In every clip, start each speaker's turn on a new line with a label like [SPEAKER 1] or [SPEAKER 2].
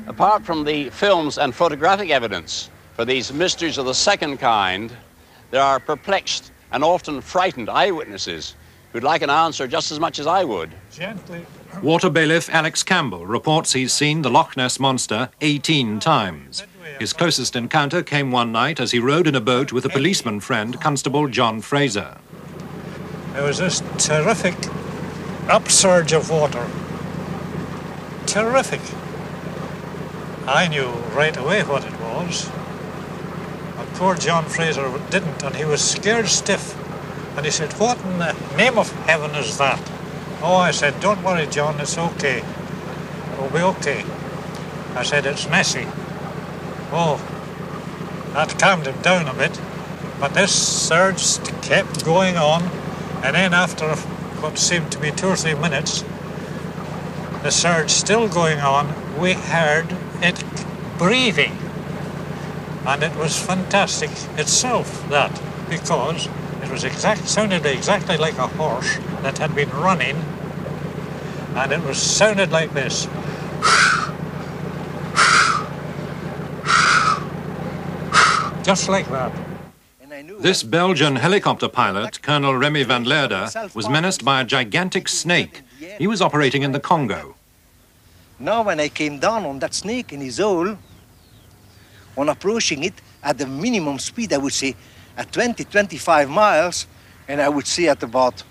[SPEAKER 1] Apart from the films and photographic evidence for these mysteries of the second kind, there are perplexed and often frightened eyewitnesses who'd like an answer just as much as I would.
[SPEAKER 2] Gently.
[SPEAKER 3] Water bailiff Alex Campbell reports he's seen the Loch Ness Monster 18 times. His closest encounter came one night as he rowed in a boat with a policeman friend, Constable John Fraser.
[SPEAKER 2] There was this terrific upsurge of water. Terrific. I knew right away what it was. But poor John Fraser didn't, and he was scared stiff. And he said, "What in the name of heaven is that?" Oh, I said, "Don't worry, John, it's okay. It'll be okay." I said, "It's messy." Oh, that calmed him down a bit. But this surge kept going on, and then after what seemed to be 2 or 3 minutes, the surge still going on, we heard it breathing. And it was fantastic itself, that, because it was sounded exactly like a horse that had been running, and it was sounded like this. Just like that.
[SPEAKER 3] This Belgian helicopter pilot, Colonel Remy van Leerde, was menaced by a gigantic snake. He was operating in the Congo.
[SPEAKER 4] Now when I came down on that snake in his hole, on approaching it at the minimum speed, I would say at 20, 25 miles, and I would say at about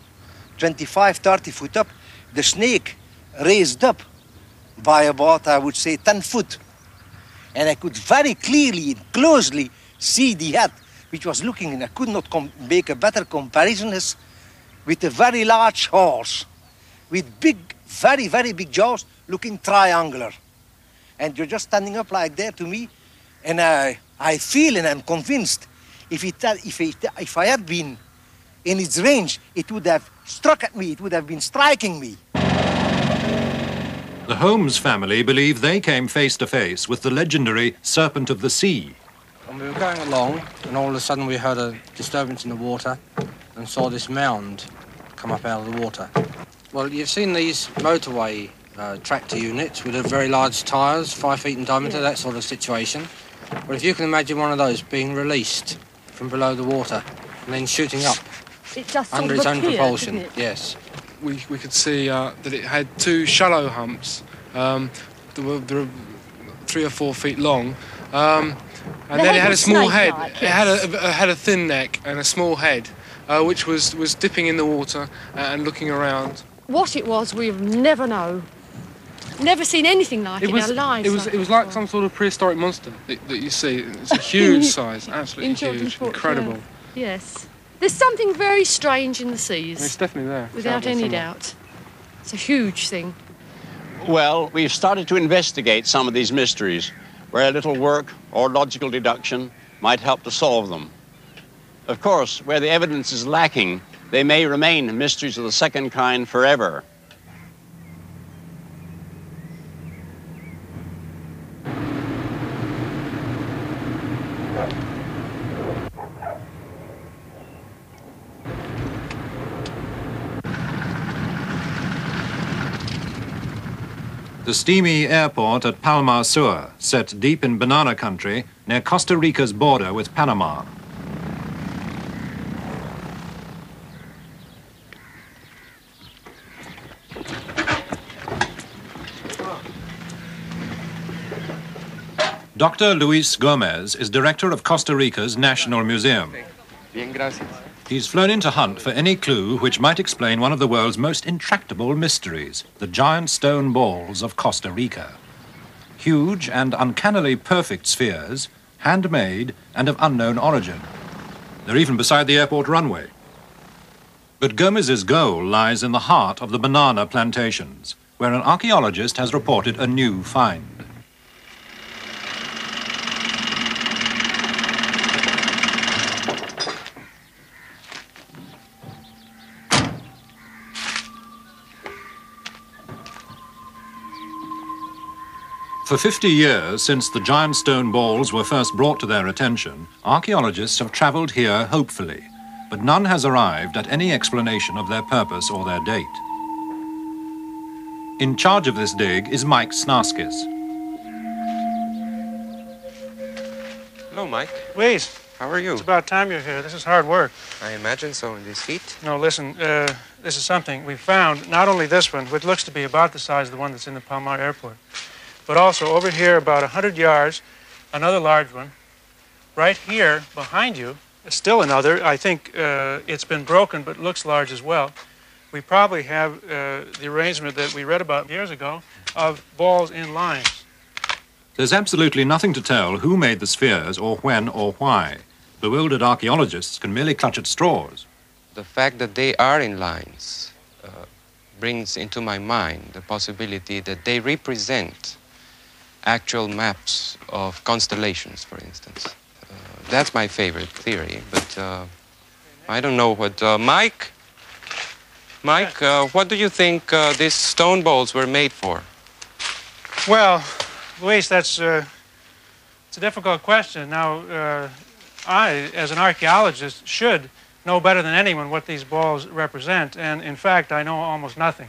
[SPEAKER 4] 25, 30 foot up, the snake raised up by about, I would say, 10 foot. And I could very clearly and closely see the head, which was looking, and I could not make a better comparison, as with a very large horse, with big, very, very big jaws, looking triangular. And you're just standing up like there to me, and I feel and I'm convinced if I had been in its range, it would have struck at me, it would have been striking me.
[SPEAKER 3] The Holmes family believe they came face to face with the legendary Serpent of the Sea.
[SPEAKER 5] And we were going along, and all of a sudden we heard a disturbance in the water and saw this mound come up out of the water. Well, you've seen these motorway tractor units with very large tyres, 5 feet in diameter, that sort of situation. Well, if you can imagine one of those being released from below the water and then shooting up under its own propulsion, yes.
[SPEAKER 6] We could see that it had 2 shallow humps. They were 3 or 4 feet long. And then it had a small head. It had a thin neck and a small head, which was dipping in the water and looking around.
[SPEAKER 7] What it was, we'll never know. Never seen anything like it in our lives.
[SPEAKER 6] It was like some sort of prehistoric monster that you see. It's a huge size, absolutely huge, incredible.
[SPEAKER 7] Yeah. Yes. There's something very strange in the seas.
[SPEAKER 6] It's definitely there.
[SPEAKER 7] Without any doubt. It's a huge thing.
[SPEAKER 1] Well, we've started to investigate some of these mysteries, where a little work or logical deduction might help to solve them. Of course, where the evidence is lacking, they may remain mysteries of the second kind forever.
[SPEAKER 3] The steamy airport at Palma Sur, set deep in banana country near Costa Rica's border with Panama. Dr. Luis Gomez is director of Costa Rica's National Museum.
[SPEAKER 6] Bien, gracias.
[SPEAKER 3] He's flown in to hunt for any clue which might explain one of the world's most intractable mysteries, the giant stone balls of Costa Rica. Huge and uncannily perfect spheres, handmade and of unknown origin. They're even beside the airport runway. But Gomez's goal lies in the heart of the banana plantations, where an archaeologist has reported a new find. For 50 years, since the giant stone balls were first brought to their attention, archaeologists have travelled here hopefully, but none has arrived at any explanation of their purpose or their date. In charge of this dig is Mike Snaskis.
[SPEAKER 8] Hello, Mike.
[SPEAKER 9] Louise.
[SPEAKER 8] How are you?
[SPEAKER 9] It's about time you're here. This is hard work.
[SPEAKER 8] I imagine so in this heat.
[SPEAKER 9] No, listen, this is something we found, not only this one, which looks to be about the size of the one that's in the Palmar Airport, but also over here about 100 yards, another large one. Right here behind you, still another. I think it's been broken, but looks large as well. We probably have the arrangement that we read about years ago of balls in lines.
[SPEAKER 3] There's absolutely nothing to tell who made the spheres or when or why. Bewildered archaeologists can merely clutch at straws.
[SPEAKER 8] The fact that they are in lines brings into my mind the possibility that they represent actual maps of constellations, for instance. That's my favorite theory, but I don't know what... Mike, what do you think these stone balls were made for?
[SPEAKER 9] Well, Luis, it's a difficult question. Now, I, as an archaeologist, should know better than anyone what these balls represent, and in fact, I know almost nothing.